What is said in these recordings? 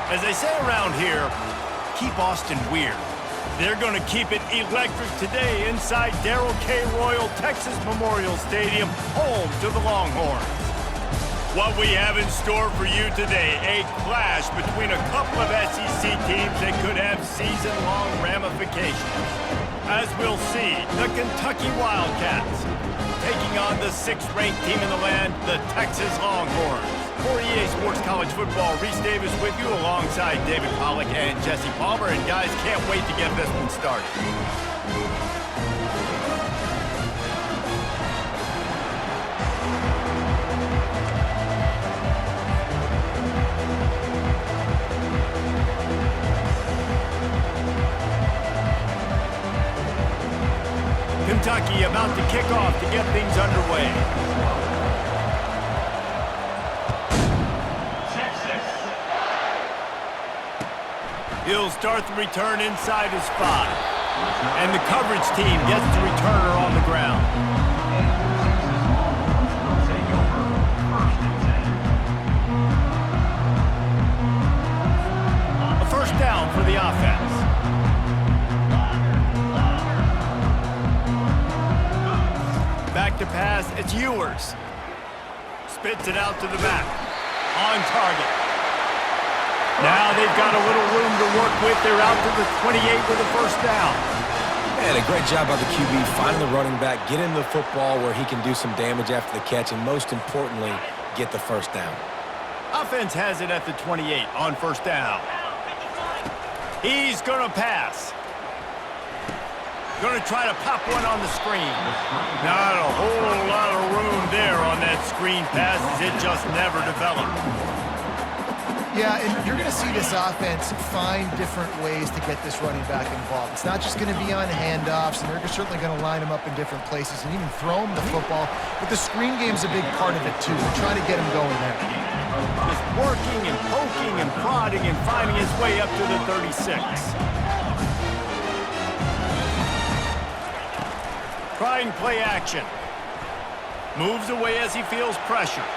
As they say around here, keep Austin weird. They're going to keep it electric today inside Darrell K. Royal Texas Memorial Stadium, home to the Longhorns. What we have in store for you today, a clash between a couple of SEC teams that could have season-long ramifications. As we'll see, the Kentucky Wildcats taking on the 6th-ranked team in the land, the Texas Longhorns. For EA Sports College Football, Reese Davis with you alongside David Pollack and Jesse Palmer. And guys, can't wait to get this one started. Kentucky about to kick off to get things underway. He'll start the return inside his 5. And the coverage team gets the returner on the ground. A first down for the offense. Back to pass, it's Ewers. Spits it out to the back. On target. Now they've got a little room to work with. They're out to the 28 with a first down. Man, a great job by the QB, finding the running back, get him the football where he can do some damage after the catch, and most importantly, get the first down. Offense has it at the 28 on first down. He's going to pass. Going to try to pop one on the screen. Not a whole lot of room there on that screen pass as it just never developed. Yeah, and you're going to see this offense find different ways to get this running back involved. It's not just going to be on handoffs, and they're certainly going to line him up in different places and even throw him the football. But the screen game's a big part of it, too. They're trying to get him going there. Just working and poking and prodding and finding his way up to the 36. Trying play action. Moves away as he feels pressure.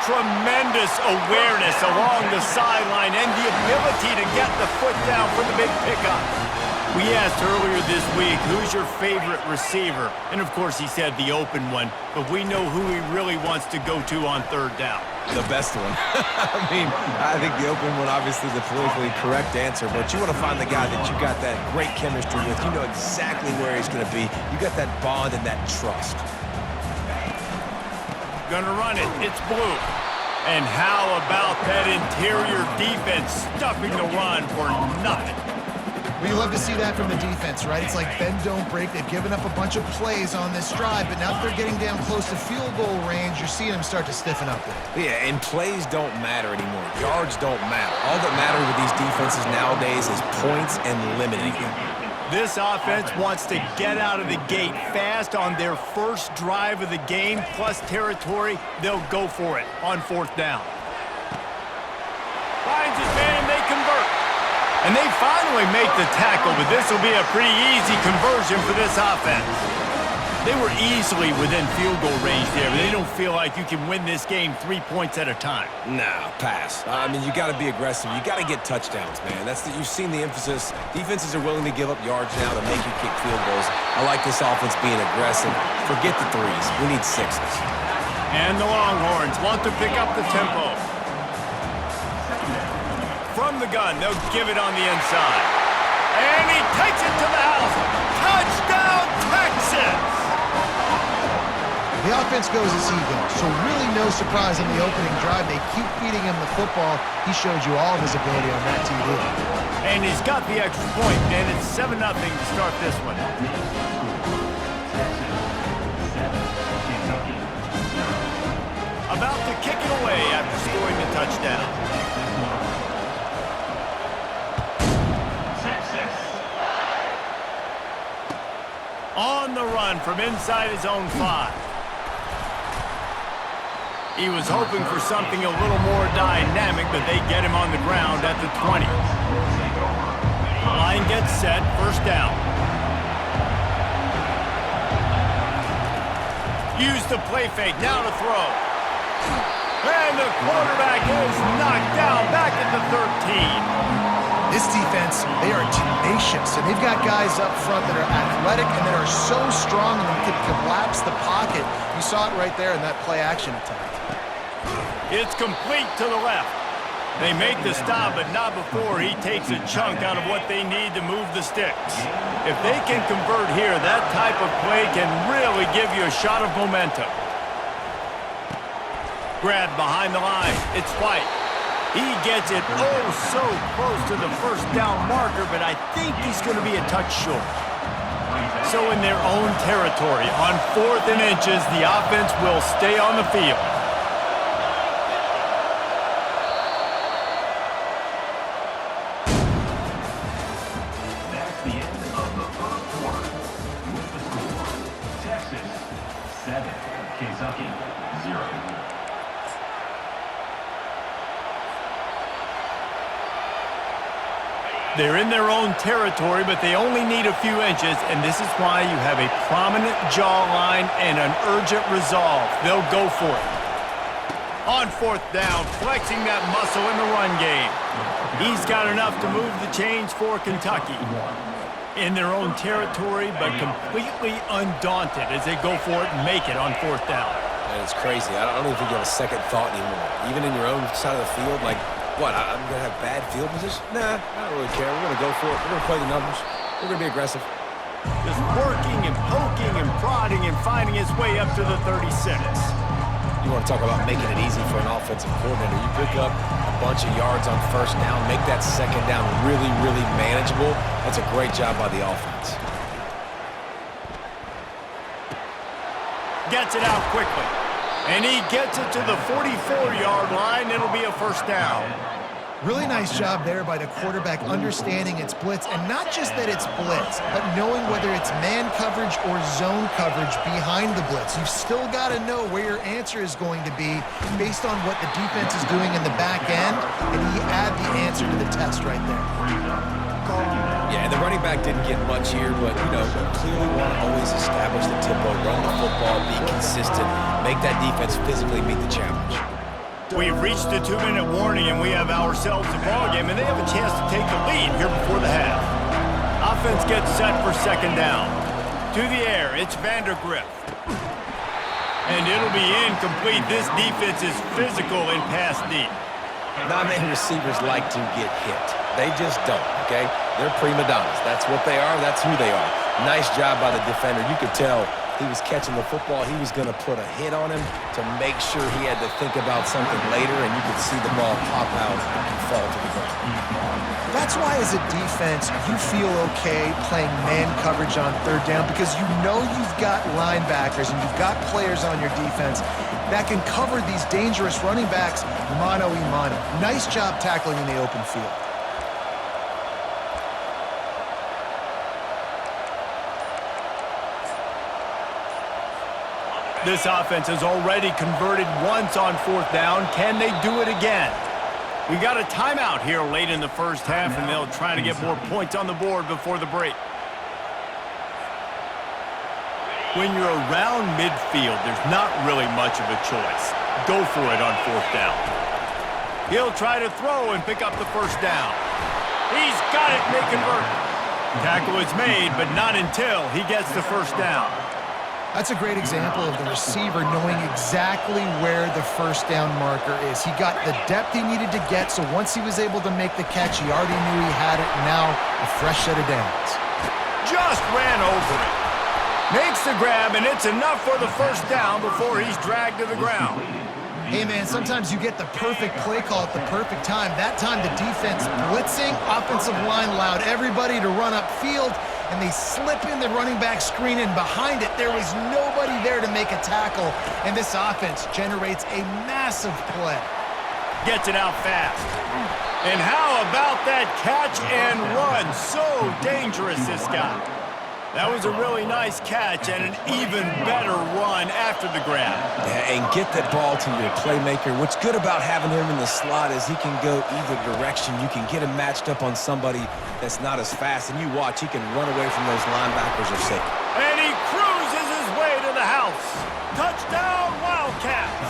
Tremendous awareness along the sideline and the ability to get the foot down for the big pickup. We asked earlier this week, who's your favorite receiver? And of course he said the open one, but we know who he really wants to go to on third down. The best one. I think the open one, obviously the politically correct answer, but you want to find the guy that you got that great chemistry with. You know exactly where he's going to be. You got that bond and that trust. Gonna run it. It's blue. And how about that interior defense stuffing the run for nothing? Well, you love to see that from the defense, right? It's like bend, don't break. They've given up a bunch of plays on this drive, but now that they're getting down close to field goal range, you're seeing them start to stiffen up there. Yeah, and plays don't matter anymore. Yards don't matter. All that matters with these defenses nowadays is points and limiting them. This offense wants to get out of the gate fast on their first drive of the game, plus territory. They'll go for it on fourth down. Finds his man, and they convert. And they finally make the tackle, but this will be a pretty easy conversion for this offense. They were easily within field goal range there, but they don't feel like you can win this game 3 points at a time. Nah, pass. I mean, you got to be aggressive. You got to get touchdowns, man. You've seen the emphasis. Defenses are willing to give up yards now to make you kick field goals. I like this offense being aggressive. Forget the threes. We need sixes. And the Longhorns want to pick up the tempo. From the gun, they'll give it on the inside. And he takes it to the house. Touchdown, Texas! The offense goes as he goes, so really no surprise on the opening drive. They keep feeding him the football. He showed you all of his ability on that TV. And he's got the extra point, and it's 7-0 to start this one. About to kick it away after scoring the touchdown. On the run from inside his own 5. He was hoping for something a little more dynamic, but they get him on the ground at the 20. Line gets set, first down. Use the play fake, now to throw. And the quarterback is knocked down back at the 13. This defense, they are tenacious, and they've got guys up front that are athletic and that are so strong and they can collapse the pocket. You saw it right there in that play-action attempt. It's complete to the left. They make the stop, but not before he takes a chunk out of what they need to move the sticks. If they can convert here, that type of play can really give you a shot of momentum. Grab behind the line. It's White. He gets it oh so close to the first down marker, but I think he's going to be a touch short. So in their own territory, on 4th and inches, the offense will stay on the field. That's the end of the first quarter. With the score, Texas 7, Kentucky 0. They're in their own territory, but they only need a few inches, and this is why you have a prominent jawline and an urgent resolve. They'll go for it. On 4th down, flexing that muscle in the run game. He's got enough to move the chains for Kentucky. In their own territory, but completely undaunted as they go for it and make it on 4th down. And it's crazy. I don't even think you have a second thought anymore. Even in your own side of the field, like, what, I'm going to have bad field position? Nah, I don't really care. We're going to go for it. We're going to play the numbers. We're going to be aggressive. Just working and poking and prodding and finding his way up to the 36. You want to talk about making it easy for an offensive coordinator. You pick up a bunch of yards on 1st down, make that 2nd down really, really manageable. That's a great job by the offense. Gets it out quickly. And he gets it to the 44-yard line. It'll be a 1st down. Really nice job there by the quarterback understanding it's blitz, and not just that it's blitz, but knowing whether it's man coverage or zone coverage behind the blitz. You've still got to know where your answer is going to be based on what the defense is doing in the back end, and you add the answer to the test right there. Yeah, the running back didn't get much here, but, you know, clearly want to always establish the tempo, run the football, be consistent, make that defense physically meet the challenge. We've reached the 2-minute warning, and we have ourselves a ball game, and they have a chance to take the lead here before the half. Offense gets set for 2nd down. To the air, it's Vandergrift. And it'll be incomplete. This defense is physical in pass deep. Non-man receivers like to get hit. They just don't, okay? They're prima donnas. That's what they are. That's who they are. Nice job by the defender. You could tell he was catching the football. He was going to put a hit on him to make sure he had to think about something later, and you could see the ball pop out and fall to the ground. That's why as a defense, you feel okay playing man coverage on 3rd down, because you know you've got linebackers and you've got players on your defense that can cover these dangerous running backs mano-a-mano. Nice job tackling in the open field. This offense has already converted once on 4th down. Can they do it again? We got a timeout here late in the 1st half, and they'll try to get more points on the board before the break. When you're around midfield, there's not really much of a choice. Go for it on 4th down. He'll try to throw and pick up the 1st down. He's got it, and they convert. Tackle is made, but not until he gets the 1st down. That's a great example of the receiver knowing exactly where the 1st down marker is. He got the depth he needed to get, so once he was able to make the catch, he already knew he had it, and now a fresh set of downs. Just ran over it. Makes the grab, and it's enough for the 1st down before he's dragged to the ground. Hey, man, sometimes you get the perfect play call at the perfect time. That time the defense blitzing, offensive line allowed everybody to run upfield, and they slip in the running back screen, and behind it, there was nobody there to make a tackle, and this offense generates a massive play. Gets it out fast. And how about that catch and run? So dangerous, this guy. That was a really nice catch and an even better run after the grab. Yeah, and get that ball to your playmaker. What's good about having him in the slot is he can go either direction. You can get him matched up on somebody that's not as fast, and you watch, he can run away from those linebackers or safety. And he cruises his way to the house. Touchdown, Wildcats.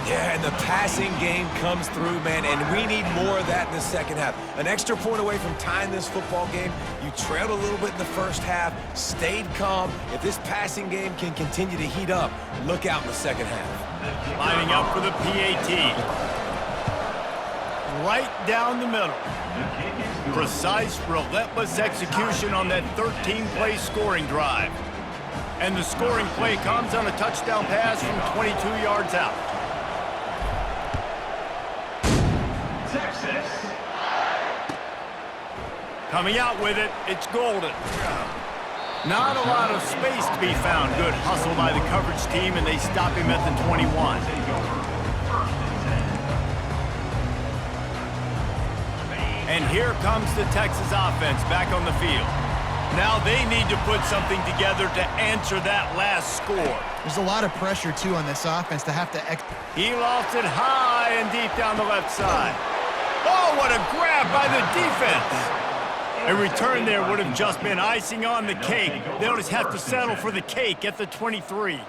Yeah, and the passing game comes through, man, and we need more of that in the second half. An extra point away from tying this football game. You trailed a little bit in the first half, stayed calm. If this passing game can continue to heat up, look out in the second half. Lining up for the PAT. Right down the middle. Precise, relentless execution on that 13-play scoring drive. And the scoring play comes on a touchdown pass from 22 yards out. Texas. Coming out with it, it's Golden. Not a lot of space to be found. Good hustle by the coverage team, and they stop him at the 21. And here comes the Texas offense back on the field. Now they need to put something together to answer that last score. There's a lot of pressure, too, on this offense to have to... He lost it high and deep down the left side. Oh, what a grab by the defense. A return there would have just been icing on the cake. They'll just have to settle for the cake at the 23.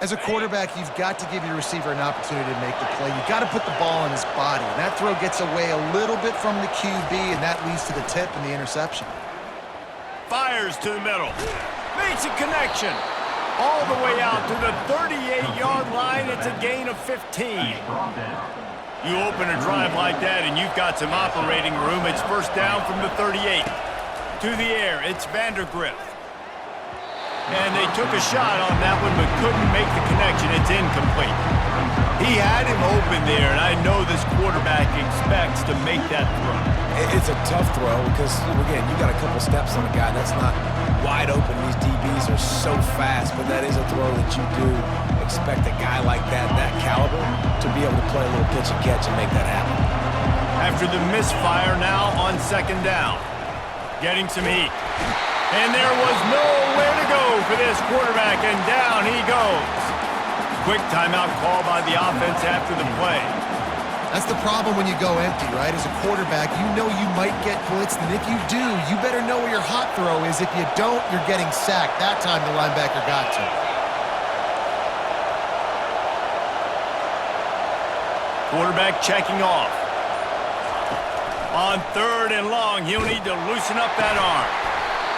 As a quarterback, you've got to give your receiver an opportunity to make the play. You've got to put the ball in his body. And that throw gets away a little bit from the QB, and that leads to the tip and the interception. Fires to the middle. Makes a connection. All the way out to the 38-yard line. It's a gain of 15. You open a drive like that, and you've got some operating room. It's first down from the 38. To the air, it's Vandergrift. And they took a shot on that one, but couldn't make the connection. It's incomplete. He had him open there, and I know this quarterback expects to make that throw. It's a tough throw because, again, you got a couple steps on a guy that's not wide open. These DBs are so fast, but that is a throw that you do expect a guy like that caliber, to be able to play a little pitch and catch and make that happen. After the misfire now on second down. Getting some heat. And there was nowhere to go for this quarterback, and down he goes. Quick timeout call by the offense after the play. That's the problem when you go empty, right? As a quarterback, you know you might get blitzed, and if you do, you better know where your hot throw is. If you don't, you're getting sacked. That time the linebacker got to. Quarterback checking off. On third and long, he'll need to loosen up that arm.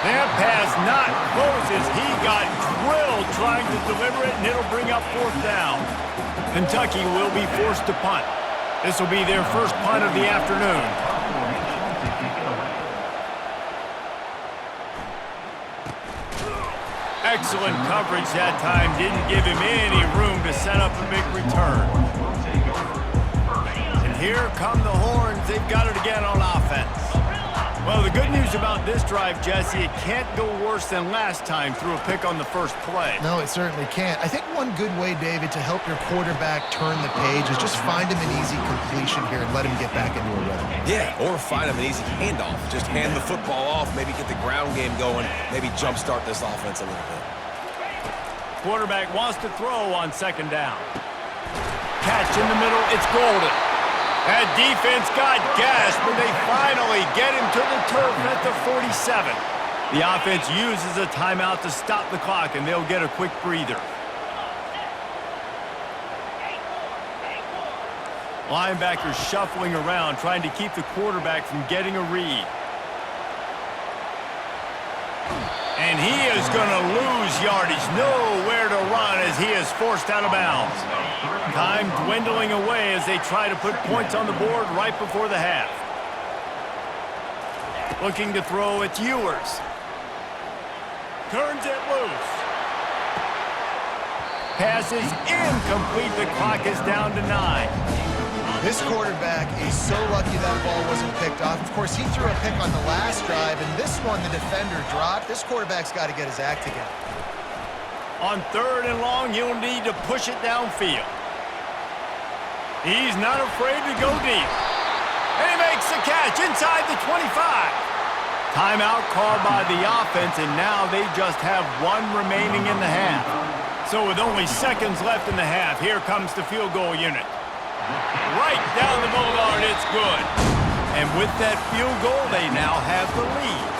That pass not close as he got drilled trying to deliver it, and it'll bring up fourth down. Kentucky will be forced to punt. This will be their first punt of the afternoon. Excellent coverage that time. Didn't give him any room to set up a big return. And here come the horns. They've got it again on offense. Well, the good news about this drive, Jesse, it can't go worse than last time through a pick on the first play. No, it certainly can't. I think one good way, David, to help your quarterback turn the page is just find him an easy completion here and let him get back into a rhythm. Yeah, or find him an easy handoff. Just hand the football off, maybe get the ground game going, maybe jumpstart this offense a little bit. Quarterback wants to throw on second down. Catch in the middle, it's Golden. That defense got gashed, but they finally get him to the turf at the 47. The offense uses a timeout to stop the clock, and they'll get a quick breather. Linebackers shuffling around, trying to keep the quarterback from getting a read. And he is going to lose yardage. Nowhere to run as he is forced out of bounds. Time dwindling away as they try to put points on the board right before the half. Looking to throw, it's Ewers. Turns it loose. Pass is incomplete. The clock is down to 9. This quarterback is so lucky that ball wasn't picked off. Of course, he threw a pick on the last drive, and this one the defender dropped. This quarterback's got to get his act together. On third and long, you'll need to push it downfield. He's not afraid to go deep. And he makes the catch inside the 25. Timeout called by the offense, and now they just have one remaining in the half. So with only seconds left in the half, here comes the field goal unit. Right down the boulevard, it's good. And with that field goal, they now have the lead.